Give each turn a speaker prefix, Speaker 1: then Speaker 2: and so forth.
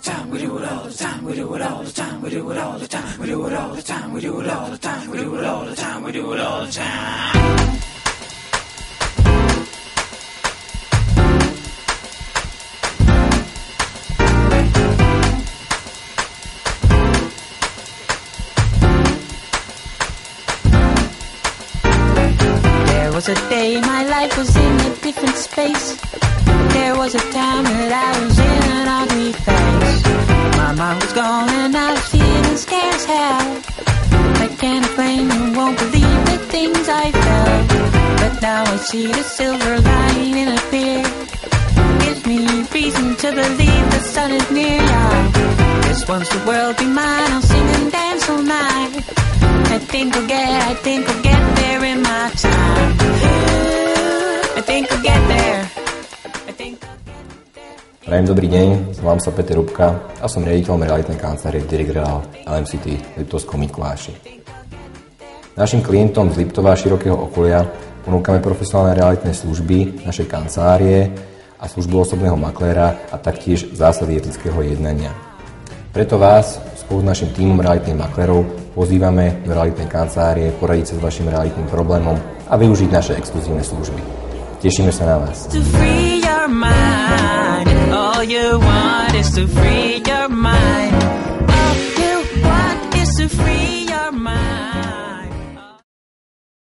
Speaker 1: time, we do it all the time, we do it all the time, we do it all the time, we do it all the time, we do it all the time, we do it all the time, we do it all the time.
Speaker 2: There was a day my life was in a different space. There was a time that I was in an ugly phase. My mind was gone and I was feeling scared as hell. I can't explain, you won't believe the things I felt. But now I see the silver lining appear. Gives me reason to believe the sun is near. This once the world be mine, I'll sing and dance all night. I think I'll get there in my time. I think I'll get there.
Speaker 3: Prajem dobrý deň, volám sa Peter Rubka a som riaditeľom realitnej kancelárie Direct Real LMCT v Liptovskom Mikuláši. Našim klientom z Liptova a širokého okolia ponúkame profesionálne realitné služby našej kancelárie a službu osobného makléra a taktiež zásady etického jednania. Preto vás spolu s našim tímom realitných maklérov pozývame do realitnej kancelárie poradiť sa s vašim realitným problémom a využiť naše exkluzívne služby. Tešíme sa na vás.
Speaker 2: All you want is to free your mind. All you want is to free